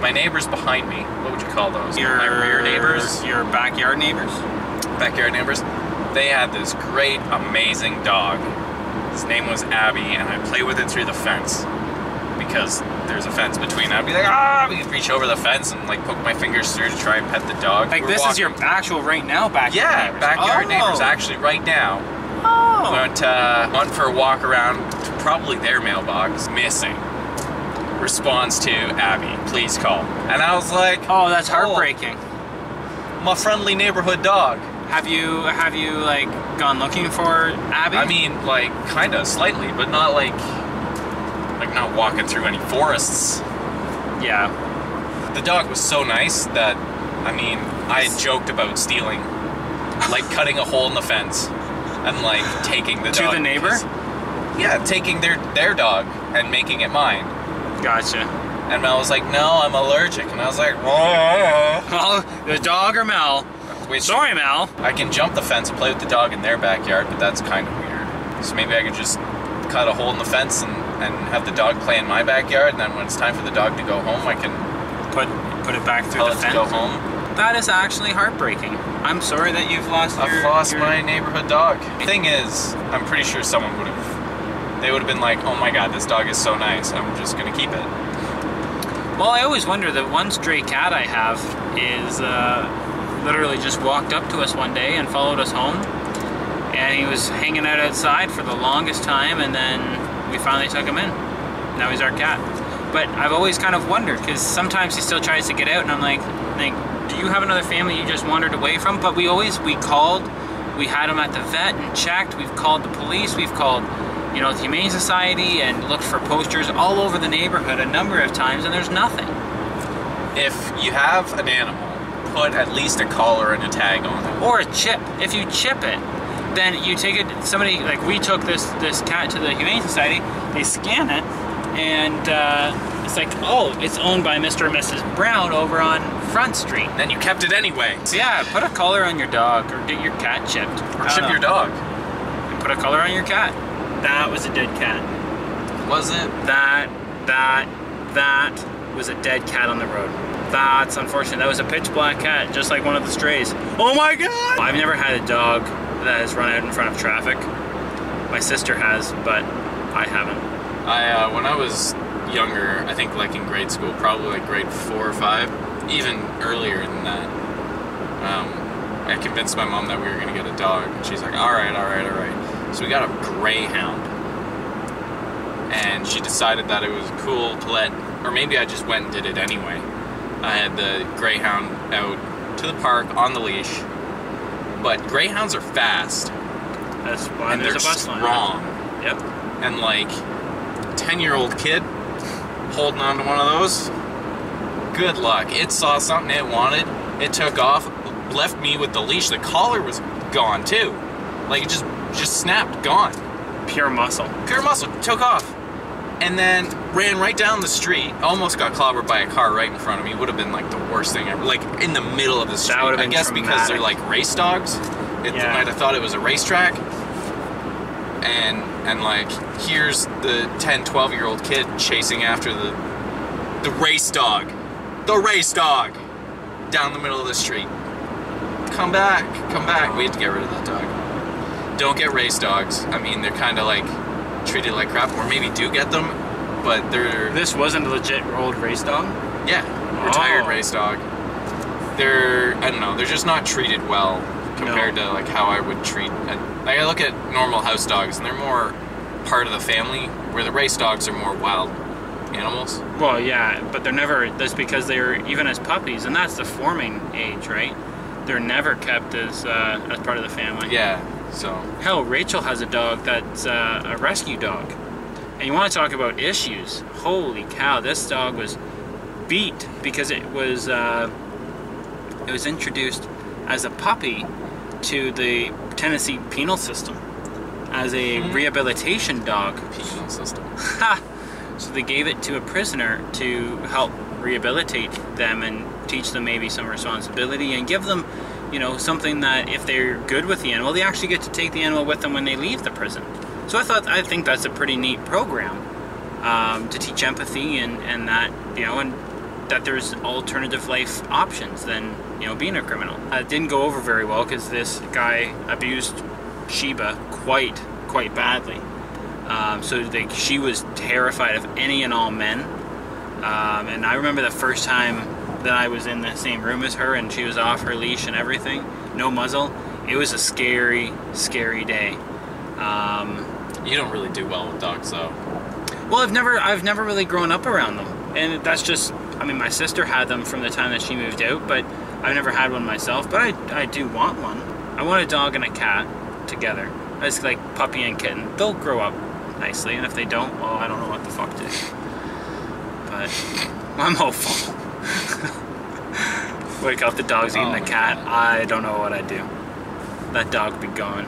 my neighbors behind me, what would you call those? My rear neighbors? Your backyard neighbors? Backyard neighbors. They had this great, amazing dog. His name was Abby, and I'd play with it through the fence. Because there's a fence between. I'd be like, we'd reach over the fence and like poke my fingers through to try and pet the dog. Like this is your actual right now backyard neighbors? Yeah, backyard neighbors actually right now. Oh. Went for a walk around to probably their mailbox, missing. Response to Abby, please call. And I was like, oh, that's heartbreaking. My friendly neighborhood dog. Have you like gone looking for Abby? I mean, like kind of slightly, but not like not walking through any forests. Yeah. The dog was so nice that, I mean, I had joked about stealing, like cutting a hole in the fence and like taking the dog. To the neighbor? Yeah, taking their dog and making it mine. Gotcha. And Mel was like, no, I'm allergic. And I was like, well, the dog or Mel? Sorry, Mel. I can jump the fence and play with the dog in their backyard, but that's kind of weird. So maybe I could just cut a hole in the fence and have the dog play in my backyard, and then when it's time for the dog to go home, I can put it back through the fence. To go home. That is actually heartbreaking. I'm sorry that you've lost my neighborhood dog. The thing is, I'm pretty sure someone would have been like, oh my god, this dog is so nice, I'm just gonna keep it. Well, I always wonder that one stray cat I have is literally just walked up to us one day and followed us home, and he was hanging out outside for the longest time, and then we finally took him in. Now he's our cat. But I've always kind of wondered, because sometimes he still tries to get out, and I'm like, do you have another family you just wandered away from? But we called, we had him at the vet and checked, we've called the police, we've called, you know, the Humane Society and looked for posters all over the neighborhood a number of times, and there's nothing. If you have an animal, put at least a collar and a tag on it. Or a chip. If you chip it, then you take it, somebody, like we took this cat to the Humane Society, they scan it, and it's like, oh, it's owned by Mr. and Mrs. Brown over on Front Street. Then you kept it anyway. So yeah, put a collar on your dog, or get your cat chipped. Or chip your dog. And put a collar on your cat. That was a dead cat. Was it? That was a dead cat on the road. That's unfortunate. That was a pitch black cat, just like one of the strays. Oh my god! I've never had a dog that has run out in front of traffic. My sister has, but I haven't. When I was younger, I think like in grade school, probably like grade 4 or 5, even earlier than that, I convinced my mom that we were gonna get a dog, and she's like, all right. So we got a greyhound, and she decided that it was cool to let, or maybe I just went and did it anyway. I had the greyhound out to the park on the leash, but greyhounds are fast. That's why and there's they're a bus line. Strong. Yep. And like 10-year-old kid holding on to one of those, good luck. It saw something it wanted, it took off, left me with the leash. The collar was gone too. Like it just snapped, gone. Pure muscle. Pure muscle, took off. And then ran right down the street. Almost got clobbered by a car right in front of me. Would have been like the worst thing ever. Like in the middle of the street. That would have been I guess traumatic. because they're like race dogs. It might have thought it was a racetrack. And like here's the 10, 12-year-old kid chasing after the race dog. The race dog! Down the middle of the street. Come back. We have to get rid of that dog. Don't get race dogs. I mean, they're kind of like treated like crap, or maybe do get them, but they're... This wasn't a legit old race dog? Yeah, retired race dog. They're, I don't know, they're just not treated well compared to like how I would treat... Like I look at normal house dogs, and they're more part of the family, where the race dogs are more wild animals. Well, yeah, but they're never... That's because they're, even as puppies, and that's the forming age, right? They're never kept as part of the family. Yeah. So hell, Rachel has a dog that's a rescue dog, and you want to talk about issues? Holy cow! This dog was beat because it was introduced as a puppy to the Tennessee penal system as a rehabilitation dog. Penal system. Ha! So they gave it to a prisoner to help rehabilitate them and teach them maybe some responsibility and give them, you know, something that if they're good with the animal, they actually get to take the animal with them when they leave the prison. So I think that's a pretty neat program to teach empathy and that, you know, and that there's alternative life options than, you know, being a criminal. It didn't go over very well because this guy abused Sheba quite badly. So like, she was terrified of any and all men. And I remember the first time that I was in the same room as her and she was off her leash and everything, no muzzle. It was a scary day. You don't really do well with dogs, though. Well, I've never really grown up around them, and that's just, I mean, my sister had them from the time that she moved out, but I've never had one myself. But I do want one. I want a dog and a cat together. It's like puppy and kitten. They'll grow up nicely, and if they don't, well, I don't know what the fuck to do. But I'm hopeful. Wake up, the dog's eating the cat. I don't know what I'd do. That dog would be gone.